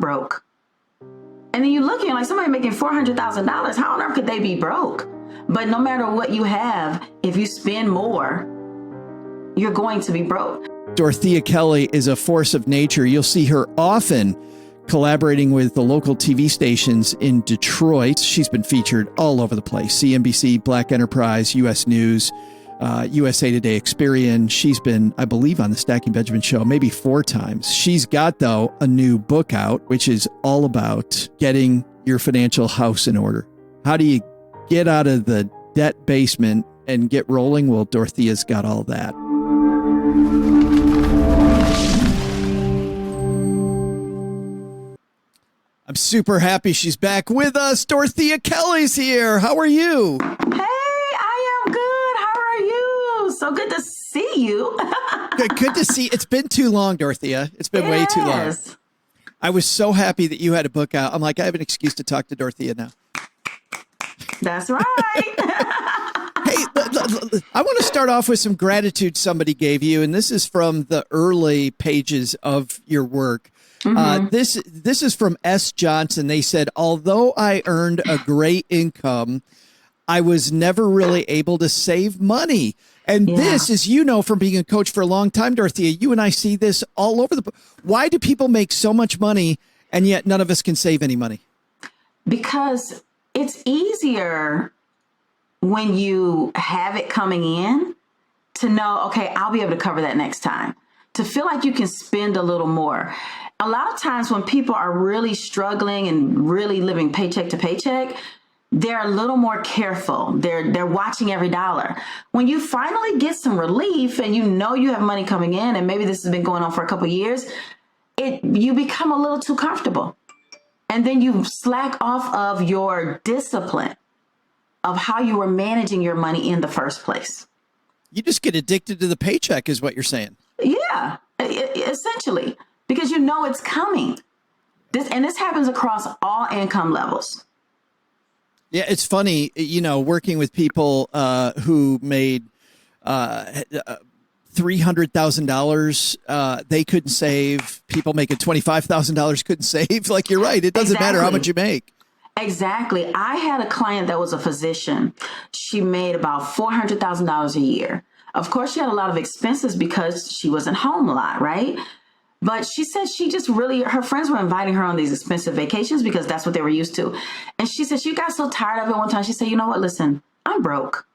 broke. And then you look at like somebody making $400,000. How on earth could they be broke? But no matter what you have, if you spend more, you're going to be broke. Dorethia Kelly is a force of nature. You'll see her often collaborating with the local TV stations in Detroit. She's been featured all over the place. CNBC, Black Enterprise, U.S. News, USA Today, Experian. She's been, I believe, on the Stacking Benjamin show maybe 4 times. She's got, though, a new book out, which is all about getting your financial house in order. How do you get out of the debt basement and get rolling? Well, Dorothea's got all that. I'm super happy she's back with us. Dorethia Kelly's here. How are you? Hey, I am good. How are you? So good to see you. Good to see. It's been too long, Dorethia. It's been way too long. I was so happy that you had a book out. I'm like, I have an excuse to talk to Dorethia now. That's right. Hey, I want to start off with some gratitude somebody gave you, and this is from the early pages of your work. Mm-hmm. This is from S. Johnson. They said, although I earned a great income, I was never really able to save money. And this is, you know, from being a coach for a long time, Dorethia, you and I see this all over the. Why do people make so much money and yet none of us can save any money? Because it's easier when you have it coming in to know, okay, I'll be able to cover that next time. To feel like you can spend a little more. A lot of times when people are really struggling and really living paycheck to paycheck, they're a little more careful. They're watching every dollar. When you finally get some relief and you know you have money coming in, and maybe this has been going on for a couple of years, you become a little too comfortable. And then you slack off of your discipline of how you were managing your money in the first place. You just get addicted to the paycheck is what you're saying. Yeah, essentially, because you know it's coming. This happens across all income levels. Yeah, it's funny, you know, working with people who made $300,000, they couldn't save. People making $25,000 couldn't save. Like, you're right. It doesn't matter how much you make. Exactly. I had a client that was a physician. She made about $400,000 a year. Of course, she had a lot of expenses because she wasn't home a lot, right? But she said she just really, her friends were inviting her on these expensive vacations because that's what they were used to. And she said she got so tired of it one time. She said, you know what, listen, I'm broke.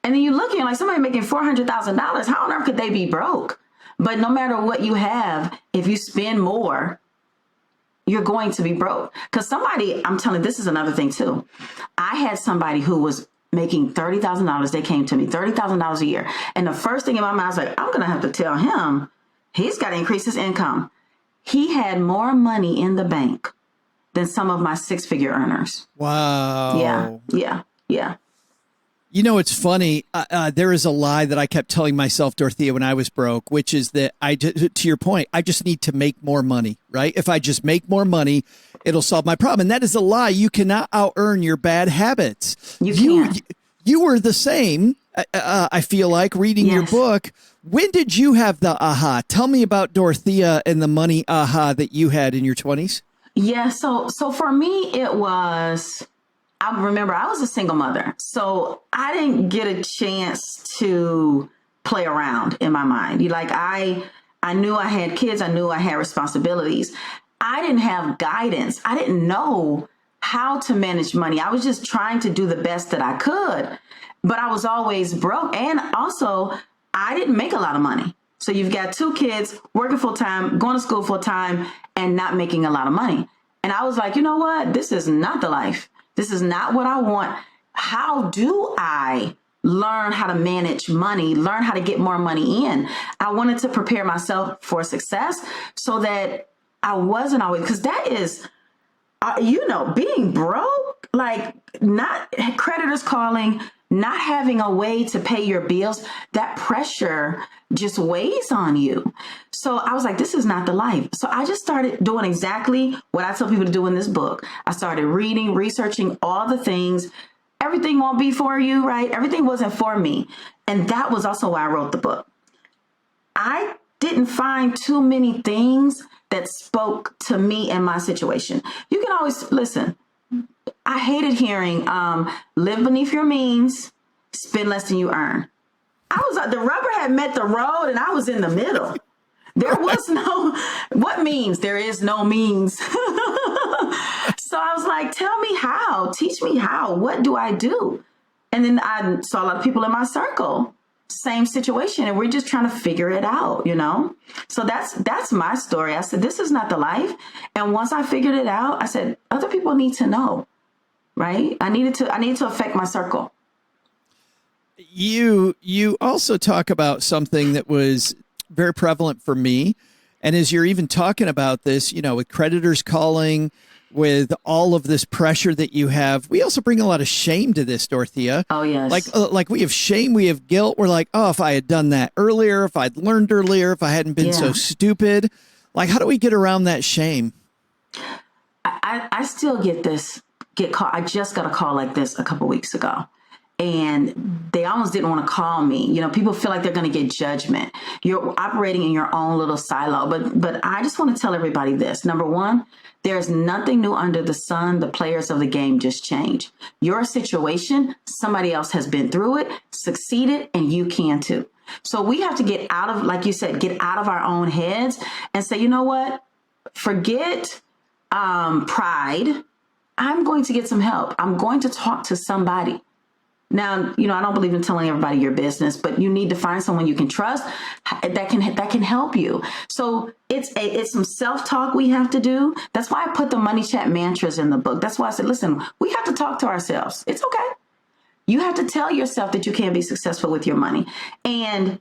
And then you look at like somebody making $400,000. How on earth could they be broke? But no matter what you have, if you spend more, you're going to be broke. Because somebody, I'm telling you, this is another thing too. I had somebody who was making $30,000. They came to me, $30,000 a year. And the first thing in my mind was like, I'm going to have to tell him he's got to increase his income. He had more money in the bank than some of my 6-figure earners. Wow. Yeah. You know, it's funny. There is a lie that I kept telling myself, Dorethia, when I was broke, which is that to your point, I just need to make more money, right? If I just make more money, it'll solve my problem. And that is a lie. You cannot out-earn your bad habits. You can't. You were the same, I feel like, reading your book. When did you have the aha? Tell me about Dorethia and the money aha that you had in your 20s. Yeah, so for me, it was, I remember I was a single mother. So I didn't get a chance to play around in my mind. I knew I had kids. I knew I had responsibilities. I didn't have guidance. I didn't know how to manage money. I was just trying to do the best that I could, but I was always broke. And also, I didn't make a lot of money. So you've got 2 kids working full time, going to school full time, and not making a lot of money. And I was like, you know what? This is not the life. This is not what I want. How do I learn how to manage money, learn how to get more money in? I wanted to prepare myself for success so that I wasn't always, because that is, being broke, like not creditors calling, not having a way to pay your bills, that pressure just weighs on you. So I was like, this is not the life. So I just started doing exactly what I tell people to do in this book. I started reading, researching all the things. Everything won't be for you, right? Everything wasn't for me. And that was also why I wrote the book. I didn't find too many things that spoke to me and my situation. You can always listen. I hated hearing live beneath your means, spend less than you earn. I was like, the rubber had met the road and I was in the middle. There was no, what means? There is no means. So I was like, tell me how, teach me how, what do I do? And then I saw a lot of people in my circle, same situation. And we're just trying to figure it out, you know? So that's my story. I said, this is not the life. And once I figured it out, I said, other people need to know, right? I needed to affect my circle. You also talk about something that was very prevalent for me. And as you're even talking about this, you know, with creditors calling, with all of this pressure that you have, we also bring a lot of shame to this, Dorethia. Oh, yes. Like we have shame, we have guilt. We're like, oh, if I had done that earlier, if I'd learned earlier, if I hadn't been so stupid. Like, how do we get around that shame? I still get call. I just got a call like this a couple weeks ago. And they almost didn't want to call me. You know, people feel like they're going to get judgment. You're operating in your own little silo. But I just want to tell everybody this. Number one, there's nothing new under the sun. The players of the game just change. Your situation, somebody else has been through it, succeeded, and you can too. So we have to get out of, like you said, get out of our own heads and say, you know what? Forget pride. I'm going to get some help. I'm going to talk to somebody. Now, you know, I don't believe in telling everybody your business, but you need to find someone you can trust that can help you. So it's some self-talk we have to do. That's why I put the money chat mantras in the book. That's why I said, listen, we have to talk to ourselves. It's okay. You have to tell yourself that you can be successful with your money. And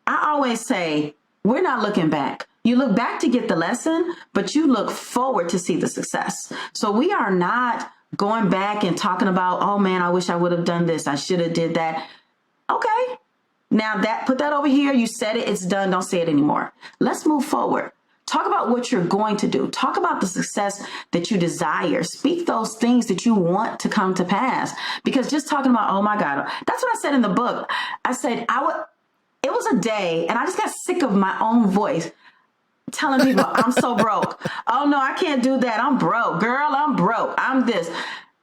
I always say, we're not looking back. You look back to get the lesson, but you look forward to see the success. So we are not going back and talking about, oh man, I wish I would have done this. I should have did that. Okay. Now put that over here. You said it, it's done. Don't say it anymore. Let's move forward. Talk about what you're going to do. Talk about the success that you desire. Speak those things that you want to come to pass. Because just talking about, oh my God, that's what I said in the book. I said, it was a day and I just got sick of my own voice telling people I'm so broke. Oh no, I can't do that. I'm broke. Girl, I'm broke. I'm this.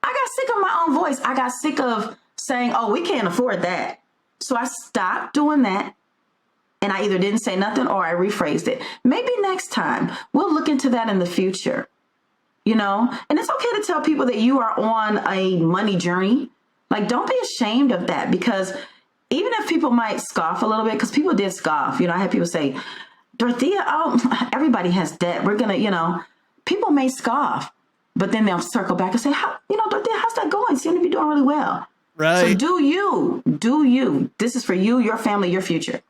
I got sick of my own voice. I got sick of saying, oh, we can't afford that. So I stopped doing that. And I either didn't say nothing or I rephrased it. Maybe next time we'll look into that in the future, you know, and it's okay to tell people that you are on a money journey. Like, don't be ashamed of that, because even if people might scoff a little bit, because people did scoff, you know, I had people say, Dorethia, oh, everybody has debt. We're going to, you know, people may scoff, but then they'll circle back and say, how, you know, Dorethia, how's that going? Seem to be doing really well. Right. So do you. This is for you, your family, your future.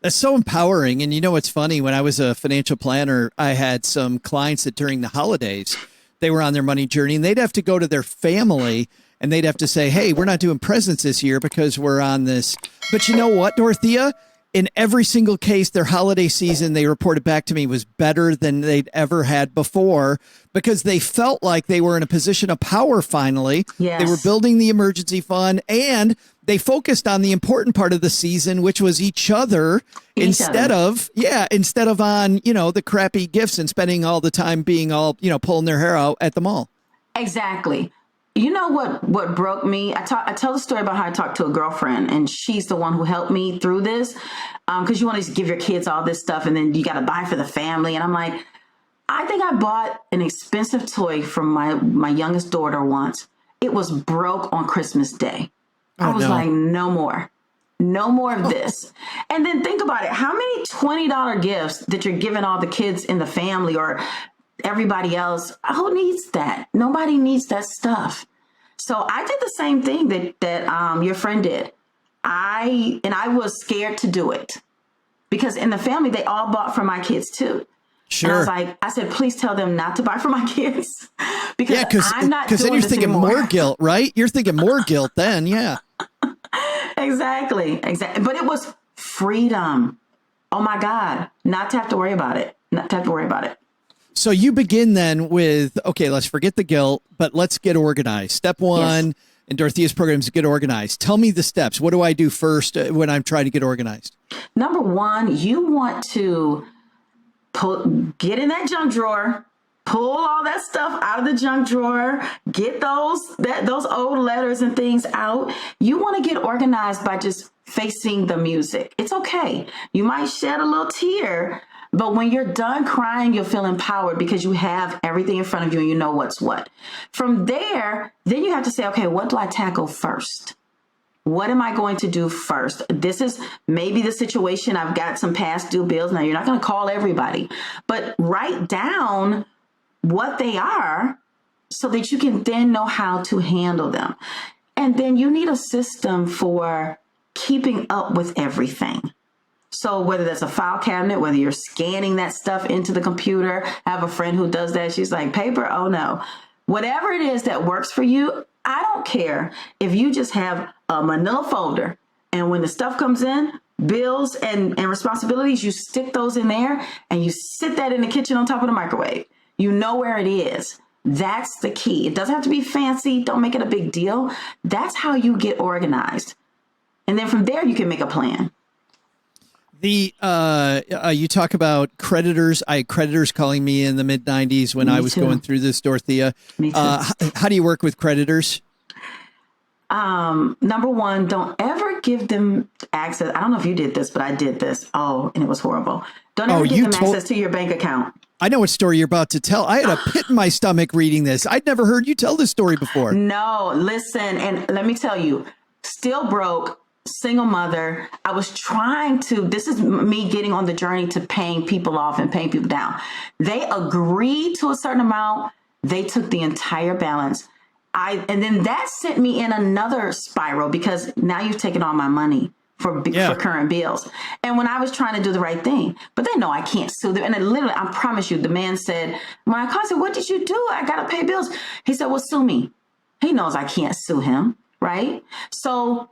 That's so empowering. And you know, what's funny, when I was a financial planner, I had some clients that during the holidays, they were on their money journey and they'd have to go to their family and they'd have to say, hey, we're not doing presents this year because we're on this. But you know what, Dorethia? In every single case, their holiday season, they reported back to me, was better than they'd ever had before, because they felt like they were in a position of power finally. Yes. They were building the emergency fund, and they focused on the important part of the season, which was each other instead of on, you know, the crappy gifts and spending all the time being all, you know, pulling their hair out at the mall. Exactly. You know what broke me? I tell the story about how I talked to a girlfriend, and she's the one who helped me through this. Because you want to give your kids all this stuff, and then you got to buy for the family. And I'm like, I think I bought an expensive toy from my youngest daughter once. It was broke on Christmas Day. I was like, no more of this. And then think about it. How many $20 gifts that you're giving all the kids in the family or everybody else? Who needs that? Nobody needs that stuff. So I did the same thing that your friend did. I was scared to do it because in the family, they all bought for my kids too. Sure. And I said, please tell them not to buy for my kids because I'm not doing this anymore. Because then you're thinking more guilt, right? You're thinking more guilt then. Yeah. Exactly. But it was freedom. Oh my God. Not to have to worry about it. So you begin then with, okay, let's forget the guilt, but let's get organized. Step one, in Dorothea's program is get organized. Tell me the steps. What do I do first when I'm trying to get organized? Number one, you want to get in that junk drawer, pull all that stuff out of the junk drawer, get those old letters and things out. You want to get organized by just facing the music. It's okay. You might shed a little tear, but when you're done crying, you'll feel empowered because you have everything in front of you and you know what's what. From there, then you have to say, okay, what do I tackle first? What am I going to do first? This is maybe the situation. I've got some past due bills. Now, you're not going to call everybody, but write down what they are so that you can then know how to handle them. And then you need a system for keeping up with everything. So whether that's a file cabinet, whether you're scanning that stuff into the computer, I have a friend who does that. She's like, paper? Oh no. Whatever it is that works for you, I don't care if you just have a manila folder and when the stuff comes in, bills and responsibilities, you stick those in there and you sit that in the kitchen on top of the microwave. You know where it is. That's the key. It doesn't have to be fancy. Don't make it a big deal. That's how you get organized. And then from there, you can make a plan. You talk about creditors. I had creditors calling me in the mid 90s when I was going through this, Dorothea. Me too. How do you work with creditors? Number one, don't ever give them access. I don't know if you did this, but I did this. Oh, and it was horrible. Don't ever give them access to your bank account. I know what story you're about to tell. I had a pit in my stomach reading this. I'd never heard you tell this story before. No, listen. And let me tell you, still broke, single mother. I was trying to, this is me getting on the journey to paying people off and paying people down. They agreed to a certain amount. They took the entire balance. And then that sent me in another spiral because now you've taken all my money for current bills. And when I was trying to do the right thing, but they know I can't sue them. And literally, I promise you, the man said, when I called, I said, what did you do? I got to pay bills. He said, well, sue me. He knows I can't sue him, right? So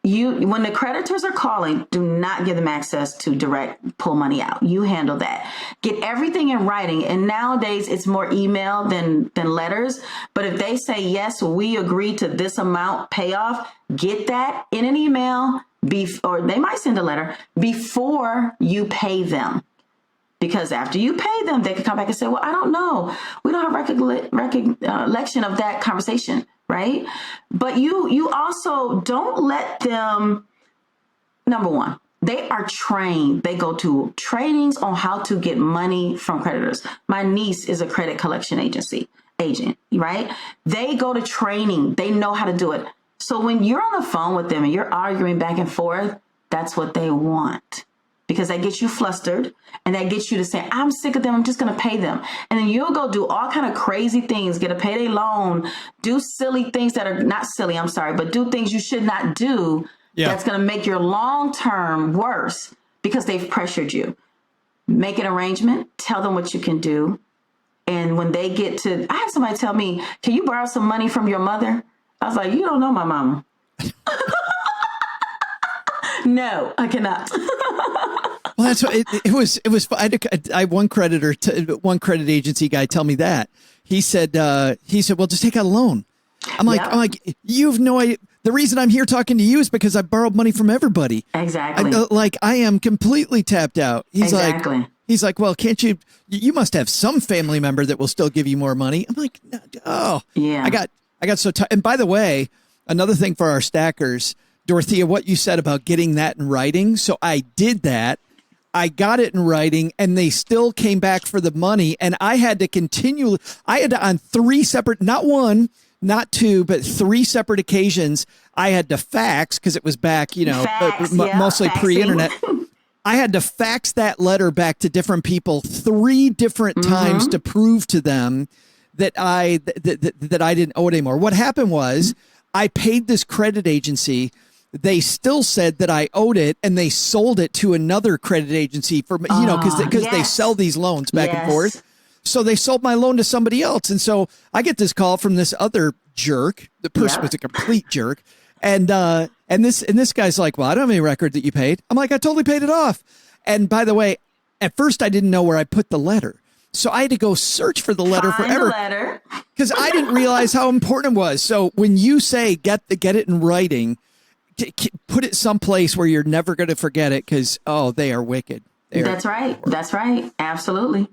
when the creditors are calling, do not give them access to direct pull money out. You handle that. Get everything in writing. And nowadays it's more email than letters. But if they say, yes, we agree to this amount payoff, get that in an email or they might send a letter before you pay them. Because after you pay them, they could come back and say, well, I don't know. We don't have recollection of that conversation. Right. But you also don't let them. Number one, they are trained. They go to trainings on how to get money from creditors. My niece is a credit collection agent. Right. They go to training. They know how to do it. So when you're on the phone with them and you're arguing back and forth, that's what they want. Because that gets you flustered and that gets you to say, I'm sick of them. I'm just going to pay them. And then you'll go do all kind of crazy things, get a payday loan, do silly things that are not silly. I'm sorry, but do things you should not do. Yeah. That's going to make your long term worse because they've pressured you. Make an arrangement. Tell them what you can do. And when they get to, I had somebody tell me, can you borrow some money from your mother? I was like, you don't know my mama. No, I cannot. Well, that's what it was. I one creditor, one credit agency guy, tell me that he said, well, just take out a loan. I'm like, you have no idea. The reason I'm here talking to you is because I borrowed money from everybody. Exactly. I am completely tapped out. He's like, well, can't you? You must have some family member that will still give you more money. I'm like, oh, yeah. I got so tired. And by the way, another thing for our stackers, Dorothea, what you said about getting that in writing. So I did that. I got it in writing and they still came back for the money. And I had to on three separate, not one, not two, but three separate occasions, I had to fax because it was back, mostly pre-internet. I had to fax that letter back to different people 3 different times to prove to them that I didn't owe it anymore. What happened was I paid this credit agency. They still said that I owed it, and they sold it to another credit agency for because they sell these loans back and forth. So they sold my loan to somebody else, and so I get this call from this other jerk. The person was a complete jerk, and this guy's like, "Well, I don't have any record that you paid." I'm like, "I totally paid it off." And by the way, at first I didn't know where I put the letter. So I had to go search for the letter forever because I didn't realize how important it was. So when you say get it in writing, put it someplace where you're never going to forget it, because they are wicked. That's right. That's right. Absolutely.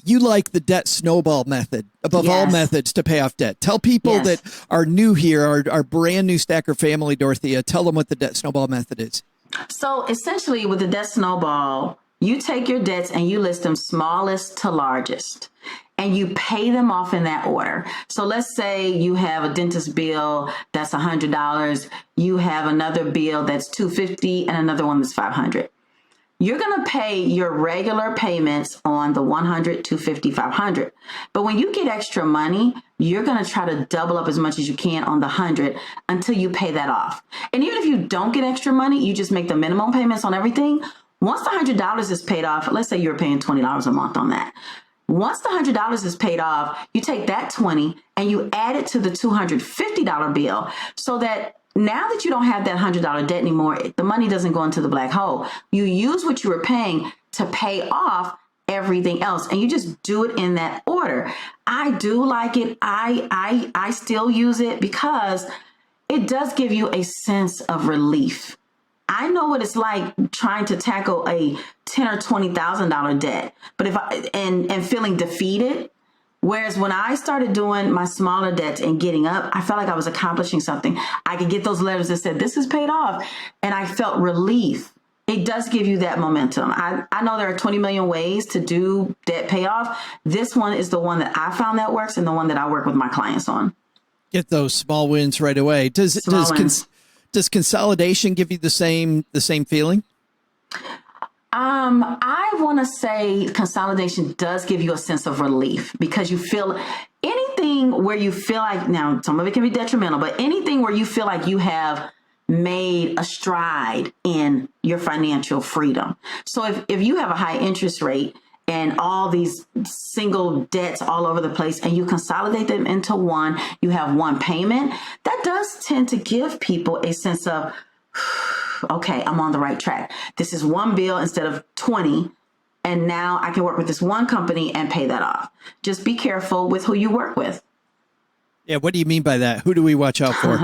You like the debt snowball method above all methods to pay off debt. Tell people that are new here, our brand new Stacker family, Dorethia, tell them what the debt snowball method is. So essentially with the debt snowball, you take your debts and you list them smallest to largest, and you pay them off in that order. So let's say you have a dentist bill that's $100. You have another bill that's $250 and another one that's $500. You're going to pay your regular payments on the $100, $250, $500. But when you get extra money, you're going to try to double up as much as you can on the $100 until you pay that off. And even if you don't get extra money, you just make the minimum payments on everything. Once the $100 is paid off, let's say you're paying $20 a month on that. Once the $100 is paid off, you take that $20 and you add it to the $250 bill, so that now that you don't have that $100 debt anymore, the money doesn't go into the black hole. You use what you were paying to pay off everything else, and you just do it in that order. I do like it. I still use it because it does give you a sense of relief. I know what it's like trying to tackle a $10,000 or $20,000 debt, but and feeling defeated. Whereas when I started doing my smaller debts and getting up, I felt like I was accomplishing something. I could get those letters that said, this is paid off. And I felt relief. It does give you that momentum. I know there are 20 million ways to do debt payoff. This one is the one that I found that works, and the one that I work with my clients on. Get those small wins right away. Does consolidation give you the same feeling? I want to say consolidation does give you a sense of relief, because you feel anything where you feel like, now some of it can be detrimental, but anything where you feel like you have made a stride in your financial freedom. So if you have a high interest rate and all these single debts all over the place, and you consolidate them into one, you have one payment, that does tend to give people a sense of, okay, I'm on the right track. This is one bill instead of 20. And now I can work with this one company and pay that off. Just be careful with who you work with. Yeah. What do you mean by that? Who do we watch out for?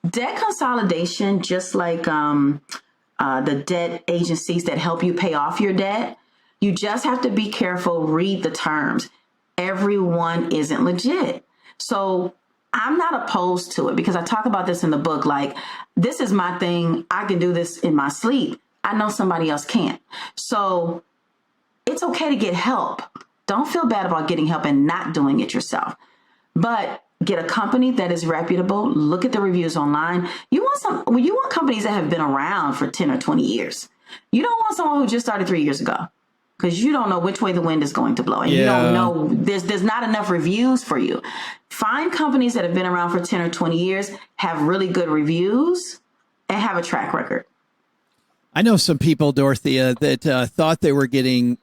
Debt consolidation, just like the debt agencies that help you pay off your debt, you just have to be careful, read the terms. Everyone isn't legit. So I'm not opposed to it, because I talk about this in the book. Like, this is my thing. I can do this in my sleep. I know somebody else can't. So it's okay to get help. Don't feel bad about getting help and not doing it yourself. But get a company that is reputable. Look at the reviews online. You want companies that have been around for 10 or 20 years. You don't want someone who just started 3 years ago, because you don't know which way the wind is going to blow. And you don't know, there's not enough reviews for you. Find companies that have been around for 10 or 20 years, have really good reviews, and have a track record. I know some people, Dorethia, that thought they were getting,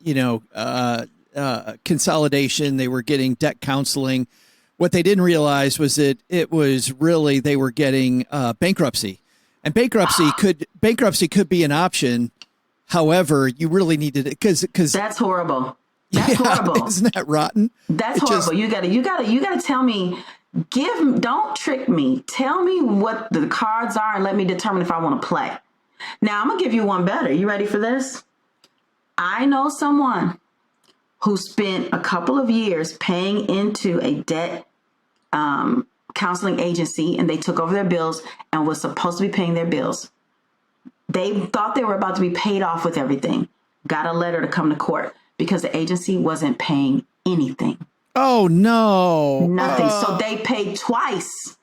consolidation. They were getting debt counseling. What they didn't realize was that it was really, they were getting bankruptcy. And bankruptcy could be an option. However, you really needed it because that's horrible. That's horrible. Isn't that rotten? That's horrible. You gotta tell me, don't trick me. Tell me what the cards are and let me determine if I want to play. Now I'm gonna give you one better. You ready for this? I know someone who spent a couple of years paying into a debt counseling agency, and they took over their bills and was supposed to be paying their bills. They thought they were about to be paid off with everything. Got a letter to come to court because the agency wasn't paying anything. Oh, no. Nothing. So they paid twice.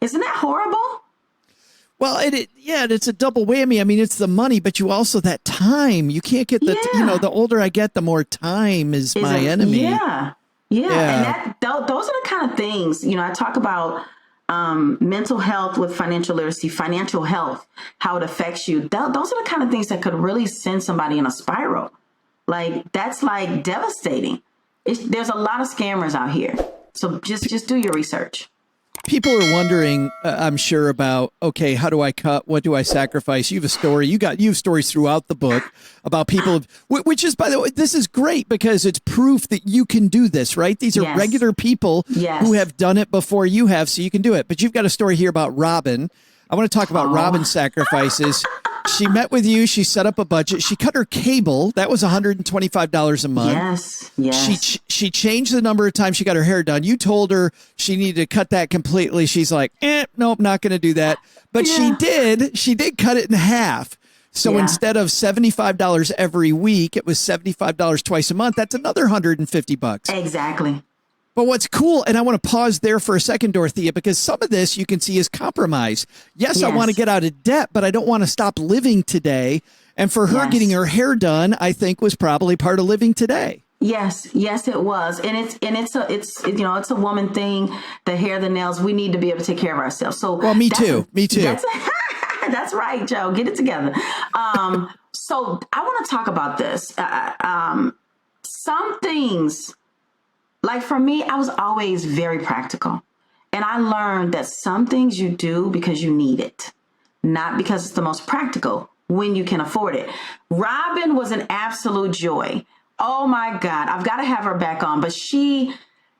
Isn't that horrible? Well, it's a double whammy. I mean, it's the money, but you also that time. You can't get the older I get, the more time is my enemy. Yeah. And those are the kind of things, I talk about mental health with financial literacy, financial health, how it affects you. Those are the kind of things that could really send somebody in a spiral. Like, that's like devastating. There's a lot of scammers out here. So just do your research. People are wondering, I'm sure, about, okay, how do I cut? What do I sacrifice? You have a story. You have stories throughout the book about people, which is, by the way, this is great because it's proof that you can do this, right? These are regular people who have done it before you have, so you can do it. But you've got a story here about Robin. I want to talk about Robin's sacrifices. She met with you. She set up a budget. She cut her cable. That was $125 a month. Yes. She changed the number of times she got her hair done. You told her she needed to cut that completely. She's like, nope, not going to do that. But she did. She did cut it in half. So instead of $75 every week, it was $75 twice a month. That's another $150. Exactly. But what's cool, and I want to pause there for a second, Dorothea, because some of this you can see is compromise. Yes, I want to get out of debt, but I don't want to stop living today. And for her, getting her hair done, I think, was probably part of living today. Yes, it was. And it's a woman thing, the hair, the nails, we need to be able to take care of ourselves. So me too. That's right, Joe. Get it together. So I want to talk about this. Some things, like for me, I was always very practical. And I learned that some things you do because you need it, not because it's the most practical when you can afford it. Robin was an absolute joy. Oh my God, I've got to have her back on. But she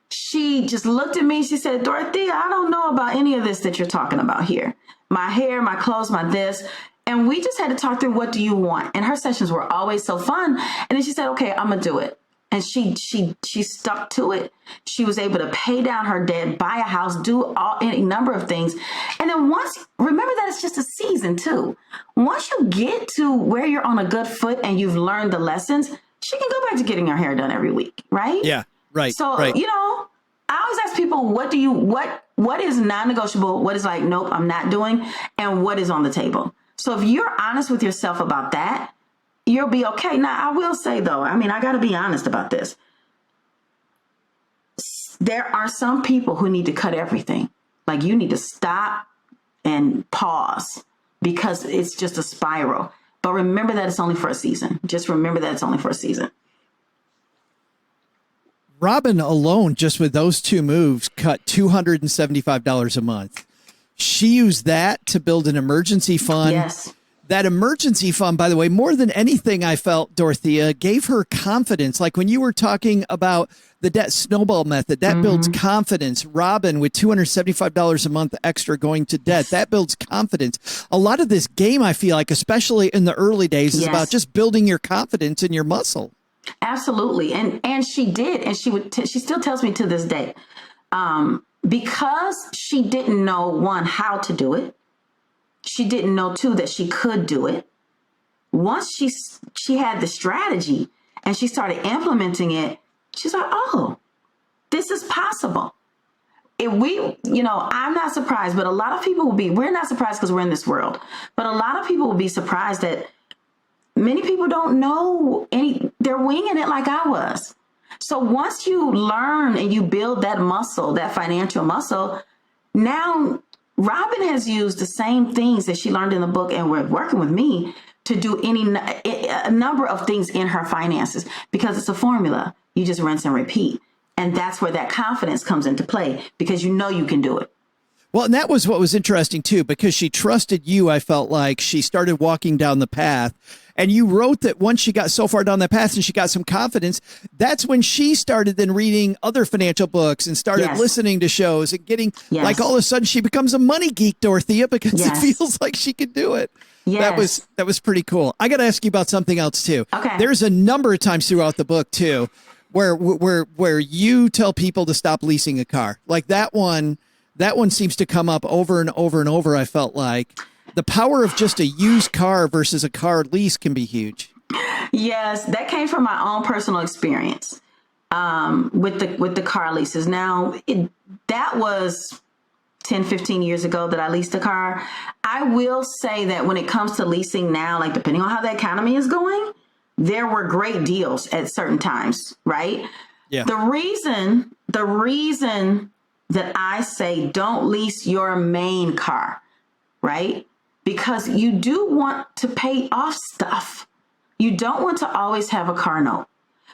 just looked at me. She said, Dorothea, I don't know about any of this that you're talking about here. My hair, my clothes, my this. And we just had to talk through, what do you want? And her sessions were always so fun. And then she said, okay, I'm going to do it. And she stuck to it. She was able to pay down her debt, buy a house, do any number of things. And then remember that it's just a season too. Once you get to where you're on a good foot and you've learned the lessons, she can go back to getting her hair done every week, right? Yeah, right. So, right. I always ask people, what is non-negotiable? What is like, nope, I'm not doing, and what is on the table? So if you're honest with yourself about that, you'll be okay. Now, I will say, though, I got to be honest about this. There are some people who need to cut everything. Like, you need to stop and pause because it's just a spiral. But remember that it's only for a season. Just remember that it's only for a season. Robin alone, just with those two moves, cut $275 a month. She used that to build an emergency fund. Yes. That emergency fund, by the way, more than anything, I felt, Dorothea, gave her confidence. Like when you were talking about the debt snowball method, that builds confidence. Robin, with $275 a month extra going to debt, that builds confidence. A lot of this game, I feel like, especially in the early days, is about just building your confidence in your muscle. Absolutely. And she did. And she still tells me to this day, because she didn't know, one, how to do it. She didn't know, too, that she could do it. Once she had the strategy and she started implementing it, she's like, oh, this is possible. I'm not surprised, but a lot of people we're not surprised because we're in this world, but a lot of people will be surprised that many people don't know they're winging it like I was. So once you learn and you build that muscle, that financial muscle, now Robin has used the same things that she learned in the book and we're working with me to do a number of things in her finances because it's a formula. You just rinse and repeat. And that's where that confidence comes into play because you can do it. Well, and that was what was interesting, too, because she trusted you. I felt like she started walking down the path. And you wrote that once she got so far down that path and she got some confidence, that's when she started then reading other financial books and started listening to shows and getting like all of a sudden she becomes a money geek, Dorothea, because it feels like she could do it. Yes. That was pretty cool. I got to ask you about something else, too. Okay. There's a number of times throughout the book, too, where you tell people to stop leasing a car. Like that one seems to come up over and over and over, I felt like. The power of just a used car versus a car lease can be huge. Yes, that came from my own personal experience with the car leases. Now, that was 10, 15 years ago that I leased a car. I will say that when it comes to leasing now, like depending on how the economy is going, there were great deals at certain times, right? Yeah. The reason that I say don't lease your main car, right? Because you do want to pay off stuff. You don't want to always have a car note.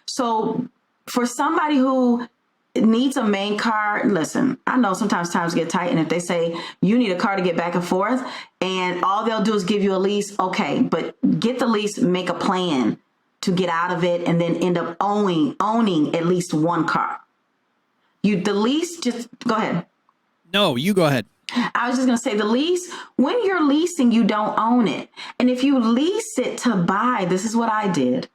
So for somebody who needs a main car, listen, I know sometimes times get tight. And if they say you need a car to get back and forth and all they'll do is give you a lease, okay, but get the lease, make a plan to get out of it and then end up owning at least one car. The lease, just go ahead. No, you go ahead. I was just going to say the lease, when you're leasing, you don't own it. And if you lease it to buy, this is what I did.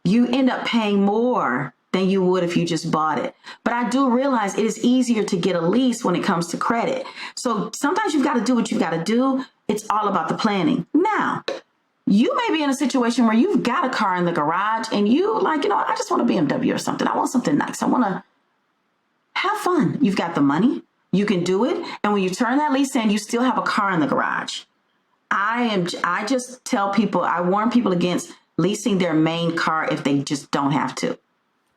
You end up paying more than you would if you just bought it. But I do realize it is easier to get a lease when it comes to credit. So sometimes you've got to do what you've got to do. It's all about the planning. Now, you may be in a situation where you've got a car in the garage and you like, I just want a BMW or something. I want something nice. I want to have fun. You've got the money. You can do it. And when you turn that lease in, you still have a car in the garage. I just tell people, I warn people against leasing their main car if they just don't have to.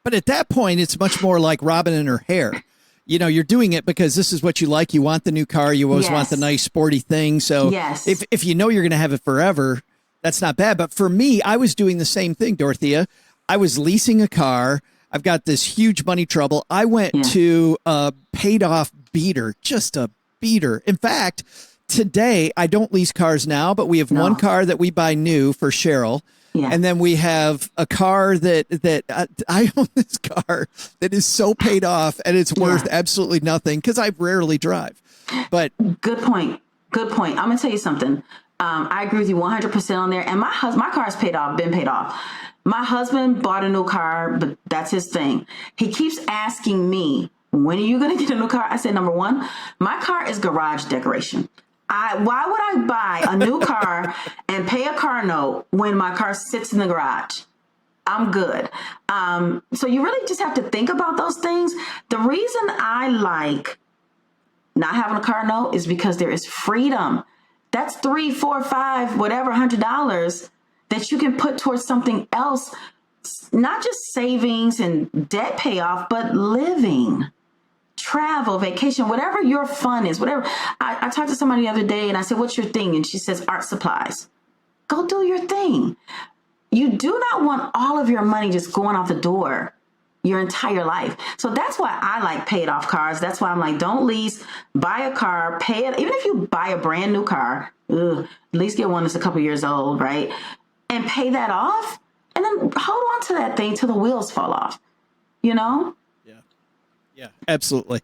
But at that point, it's much more like Robin and her hair. You're doing it because this is what you like. You want the new car. You always want the nice sporty thing. So if you know you're going to have it forever, that's not bad. But for me, I was doing the same thing, Dorethia. I was leasing a car. I've got this huge money trouble. I went to a paid off beater, just a beater. In fact, today, I don't lease cars now, but we have one car that we buy new for Cheryl. Yeah. And then we have a car that I own this car that is so paid off and it's worth absolutely nothing because I rarely drive. But good point. I'm going to tell you something. I agree with you 100% on there. And my car is paid off, been paid off. My husband bought a new car, but that's his thing. He keeps asking me, when are you going to get a new car? I said, number one, my car is garage decoration. Why would I buy a new car and pay a car note when my car sits in the garage? I'm good. So you really just have to think about those things. The reason I like not having a car note is because there is freedom. That's $3, $4, $5, whatever, $100 that you can put towards something else, not just savings and debt payoff, but living, travel, vacation, whatever your fun is, whatever. I talked to somebody the other day and I said, what's your thing? And she says, art supplies. Go do your thing. You do not want all of your money just going out the door your entire life. So that's why I like paid off cars. That's why I'm like, don't lease, buy a car, pay it. Even if you buy a brand new car, at least get one that's a couple years old, right? And pay that off and then hold on to that thing till the wheels fall off, Yeah, absolutely.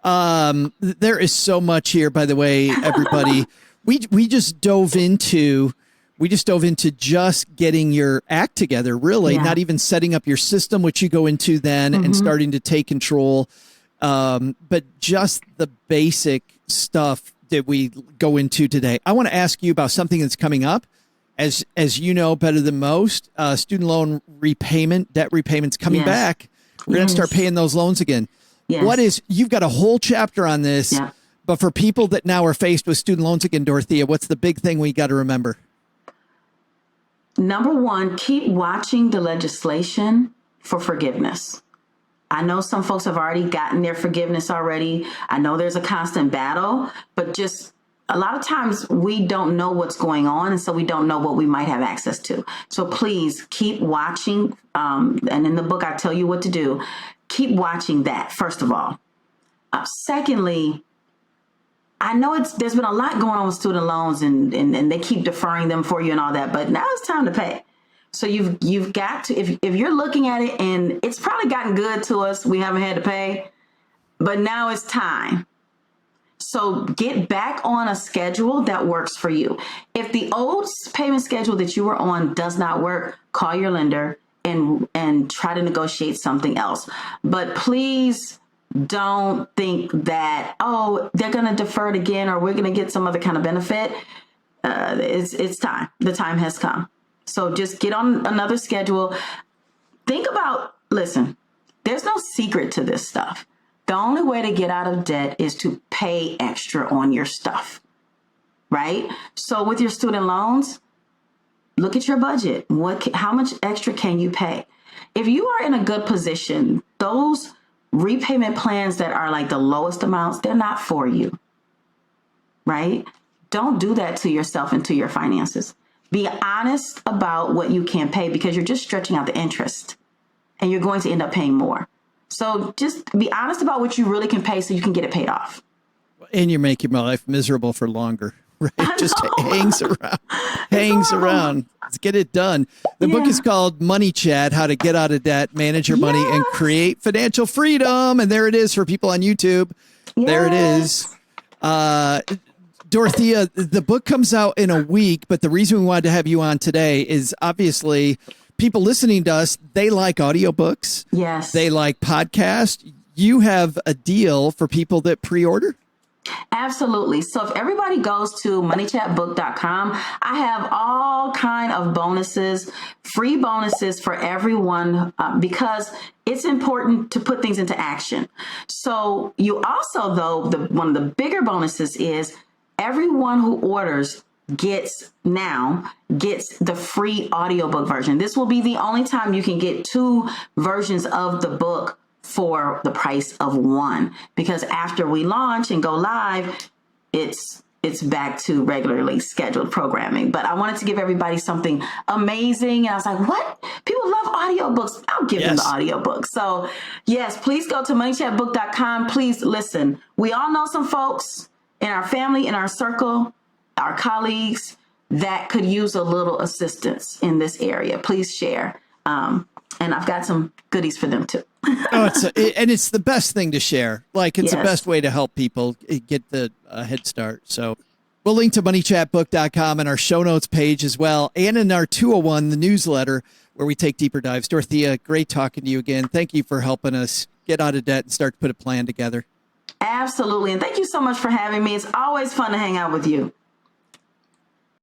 There is so much here, by the way, everybody. we just dove into just getting your act together, really, not even setting up your system, which you go into then and starting to take control. But just the basic stuff that we go into today. I want to ask you about something that's coming up. As you know better than most, student loan repayment, debt repayments coming back. We're going to start paying those loans again. Yes. You've got a whole chapter on this, but for people that now are faced with student loans again, Dorethia, what's the big thing we got to remember? Number one, keep watching the legislation for forgiveness. I know some folks have already gotten their forgiveness already. I know there's a constant battle, but just a lot of times we don't know what's going on, and so we don't know what we might have access to. So please keep watching. And in the book, I tell you what to do. Keep watching that, first of all. Secondly, I know there's been a lot going on with student loans and they keep deferring them for you and all that, but now it's time to pay. So you've got to, if you're looking at it and it's probably gotten good to us, we haven't had to pay, but now it's time. So get back on a schedule that works for you. If the old payment schedule that you were on does not work, call your lender and try to negotiate something else. But please don't think that, they're going to defer it again or we're going to get some other kind of benefit. It's time. The time has come. So just get on another schedule. Listen, there's no secret to this stuff. The only way to get out of debt is to pay extra on your stuff, right? So with your student loans, look at your budget. How much extra can you pay? If you are in a good position, those repayment plans that are like the lowest amounts, they're not for you, right? Don't do that to yourself and to your finances. Be honest about what you can pay because you're just stretching out the interest and you're going to end up paying more. So just be honest about what you really can pay so you can get it paid off. And you're making my life miserable for longer, right? Just hangs around, around. Let's get it done. The book is called Money Chat, How to Get Out of Debt, Manage Your Money, and Create Financial Freedom. And there it is for people on YouTube. Yes. There it is. Dorethia, the book comes out in a week, but the reason we wanted to have you on today is obviously people listening to us, they like audiobooks. Yes. They like podcasts. You have a deal for people that pre-order? Absolutely. So if everybody goes to moneychatbook.com, I have all kind of bonuses, free bonuses for everyone, because it's important to put things into action. So you also, though, one of the bigger bonuses is everyone who orders gets the free audiobook version. This will be the only time you can get 2 versions of the book for the price of 1, because after we launch and go live, it's back to regularly scheduled programming. But I wanted to give everybody something amazing. And I was like, what? People love audiobooks. I'll give them the audiobook. So yes, please go to moneychatbook.com. Please listen. We all know some folks in our family, in our circle, our colleagues that could use a little assistance in this area. Please share. And I've got some goodies for them too. It's the best thing to share. Like it's the best way to help people get the head start. So we'll link to moneychatbook.com and our show notes page as well. And in our 201, the newsletter where we take deeper dives. Dorethia, great talking to you again. Thank you for helping us get out of debt and start to put a plan together. Absolutely. And thank you so much for having me. It's always fun to hang out with you.